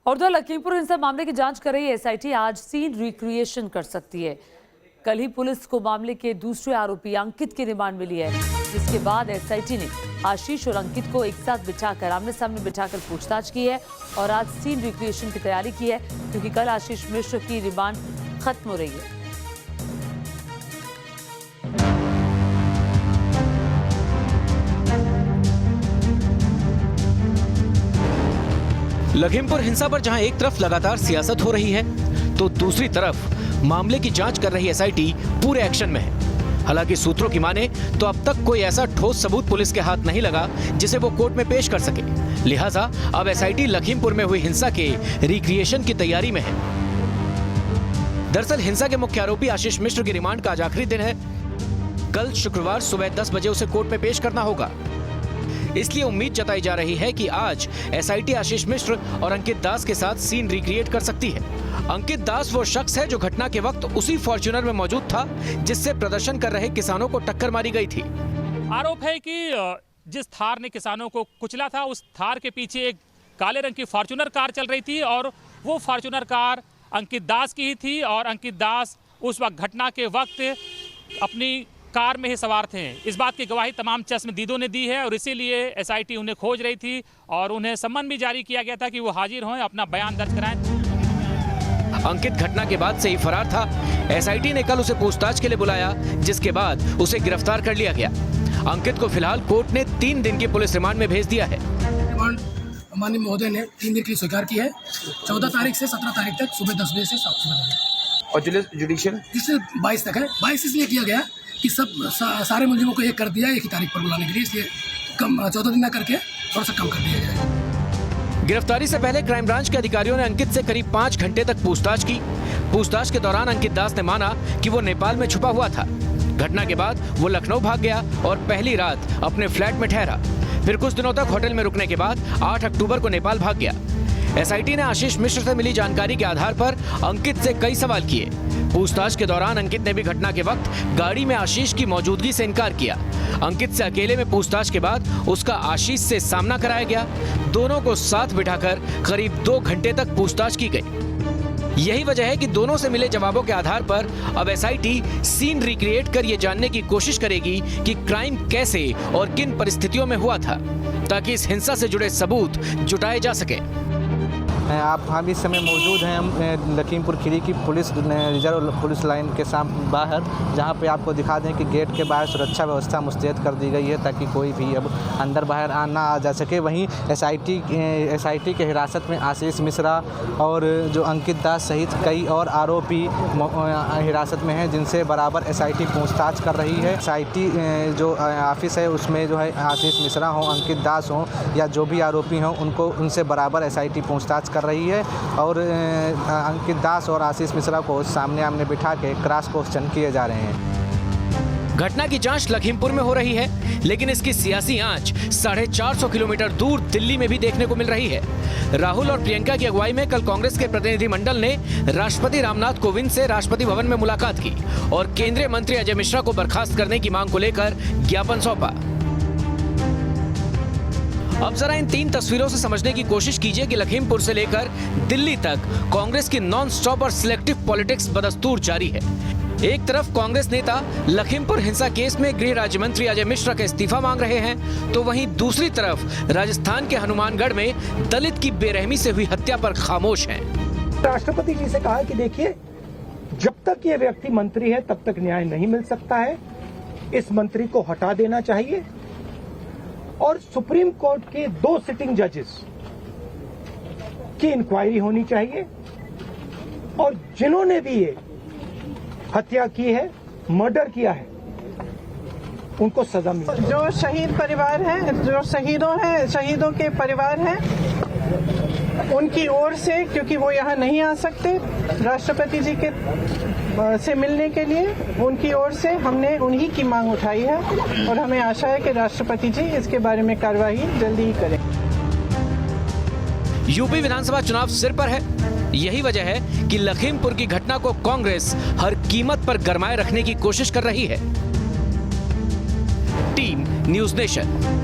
और तो लखीमपुर हिंसा मामले की जांच कर रही एसआईटी आज सीन रिक्रिएशन कर सकती है। कल ही पुलिस को मामले के दूसरे आरोपी अंकित की रिमांड मिली है, जिसके बाद एसआईटी ने आशीष और अंकित को एक साथ बिठाकर आमने सामने बिठाकर पूछताछ की है और आज सीन रिक्रिएशन की तैयारी की है, क्योंकि कल आशीष मिश्र की रिमांड खत्म हो रही है। लखीमपुर हिंसा पर जहां एक तरफ लगातार सियासत हो रही है, तो दूसरी तरफ मामले की जांच कर रही एसआईटी पूरे एक्शन में है। हालांकि सूत्रों की माने तो अब तक कोई ऐसा ठोस सबूत पुलिस के हाथ नहीं लगा जिसे वो कोर्ट में पेश कर सके। लिहाजा अब एसआईटी लखीमपुर में हुई हिंसा के रिक्रिएशन की तैयारी में है। दरअसल हिंसा के मुख्य आरोपी आशीष मिश्र की रिमांड का आज आखिरी दिन है। कल शुक्रवार सुबह 10 बजे उसे कोर्ट में पेश करना होगा। इसलिए उम्मीद जताई जा रही है कि आज एसआईटी आशीष मिश्र और अंकित दास के साथ सीन रिक्रिएट कर सकती है। अंकित दास वो शख्स है जो घटना के वक्त उसी फॉर्च्यूनर में मौजूद था जिससे प्रदर्शन कर रहे किसानों को टक्कर मारी गई थी। आरोप है कि जिस थार ने किसानों को कुचला था, उस थार के पीछे एक काले रंग की फॉर्च्यूनर कार चल रही थी और वो फॉर्च्यूनर कार अंकित दास की ही थी और अंकित दास उस वक्त घटना के वक्त अपनी कार में ही सवार थे। इस बात की गवाही तमाम चश्मदीदों ने दी है और इसीलिए एसआईटी उन्हें खोज रही थी और उन्हें सम्मन भी जारी किया गया था कि वो हाजिर हों, अपना बयान दर्ज कराएं। अंकित घटना के बाद से ही फरार था। एसआईटी ने कल उसे पूछताछ के लिए बुलाया, जिसके बाद उसे गिरफ्तार कर लिया गया। अंकित को फिलहाल कोर्ट ने 3 दिन की पुलिस रिमांड में भेज दिया है। माननीय महोदय ने 3 दिन की स्वीकार की है। 14 तारीख से 17 तारीख तक सुबह 10 बजे से 7 बजे और जुडिशियल 22 तक है। 22 इसलिए किया गया कि सारे मुलजिमों को एक कर दिया एक ही तारीख पर बुलाने के लिए, इसलिए कम 14 दिन ना करके थोड़ा सा कम कर दिया जाए। गिरफ्तारी से पहले क्राइम ब्रांच के अधिकारियों ने अंकित से करीब 5 घंटे तक पूछताछ की। पूछताछ के दौरान अंकित दास ने माना कि वो नेपाल में छुपा हुआ था। घटना के बाद वो लखनऊ भाग गया और पहली रात अपने फ्लैट में ठहरा। फिर कुछ दिनों तक होटल में रुकने के बाद 8 अक्टूबर को नेपाल भाग गया। एसआईटी ने आशीष मिश्र से मिली जानकारी के आधार पर अंकित से कई सवाल किए। पूछताछ के दौरान अंकित ने भी घटना के वक्त गाड़ी में आशीष की मौजूदगी से इनकार किया। अंकित से अकेले में पूछताछ के बाद उसका आशीष से सामना कराया गया। दोनों को साथ बिठाकर करीब 2 घंटे तक पूछताछ की गई। यही वजह है कि दोनों से मिले जवाबों के आधार पर अब एसआईटी सीन रिक्रिएट कर ये जानने की कोशिश करेगी कि क्राइम कैसे और किन परिस्थितियों में हुआ था, ताकि इस हिंसा से जुड़े सबूत जुटाए जा सके। हम इस समय मौजूद हैं हम लखीमपुर खीरी की पुलिस रिजर्व पुलिस लाइन के बाहर, जहां पे आपको दिखा दें कि गेट के बाहर सुरक्षा व्यवस्था मुस्तैद कर दी गई है ताकि कोई भी अब अंदर बाहर ना आ जा सके। वहीं एसआईटी के हिरासत में आशीष मिश्रा और जो अंकित दास सहित कई और आरोपी हिरासत में हैं, जिनसे बराबर एसआईटी पूछताछ कर रही है। एसआईटी जो ऑफिस है उसमें जो है आशीष मिश्रा हों, अंकित दास हों या जो भी आरोपी हों, उनसे बराबर एसआईटी पूछताछ कर रही है और अंकित दास और आशीष मिश्रा को सामने आमने बिठा के क्रॉस क्वेश्चन किए जा रहे हैं। घटना की जांच लखीमपुर में हो रही है, लेकिन इसकी सियासी आंच 450 किलोमीटर दूर दिल्ली में भी देखने को मिल रही है। राहुल और प्रियंका की अगुवाई में कल कांग्रेस के प्रतिनिधिमंडल ने राष्ट्रपति रामनाथ कोविंद से राष्ट्रपति भवन में मुलाकात की और केंद्रीय मंत्री अजय मिश्रा को बर्खास्त करने की मांग को लेकर ज्ञापन सौंपा। अब जरा इन 3 तस्वीरों से समझने की कोशिश कीजिए कि लखीमपुर से लेकर दिल्ली तक कांग्रेस की नॉन स्टॉप और सिलेक्टिव पॉलिटिक्स बदस्तूर जारी है। एक तरफ कांग्रेस नेता लखीमपुर हिंसा केस में गृह राज्य मंत्री अजय मिश्रा का इस्तीफा मांग रहे हैं, तो वहीं दूसरी तरफ राजस्थान के हनुमानगढ़ में दलित की बेरहमी से हुई हत्या पर खामोश हैं। राष्ट्रपति जी से कहा कि देखिए, जब तक ये व्यक्ति मंत्री है तब तक न्याय नहीं मिल सकता है, इस मंत्री को हटा देना चाहिए और सुप्रीम कोर्ट के 2 सिटिंग जजेस की इंक्वायरी होनी चाहिए और जिन्होंने भी ये हत्या की है, मर्डर किया है, उनको सजा मिले। जो शहीद परिवार है, जो शहीदों के परिवार हैं, उनकी ओर से, क्योंकि वो यहाँ नहीं आ सकते राष्ट्रपति जी के से मिलने के लिए, उनकी ओर से हमने उन्हीं की मांग उठाई है और हमें आशा है कि राष्ट्रपति जी इसके बारे में कार्रवाई जल्दी ही करें। यूपी विधानसभा चुनाव सिर पर है। यही वजह है कि लखीमपुर की घटना को कांग्रेस हर कीमत पर गरमाए रखने की कोशिश कर रही है। Team news nation.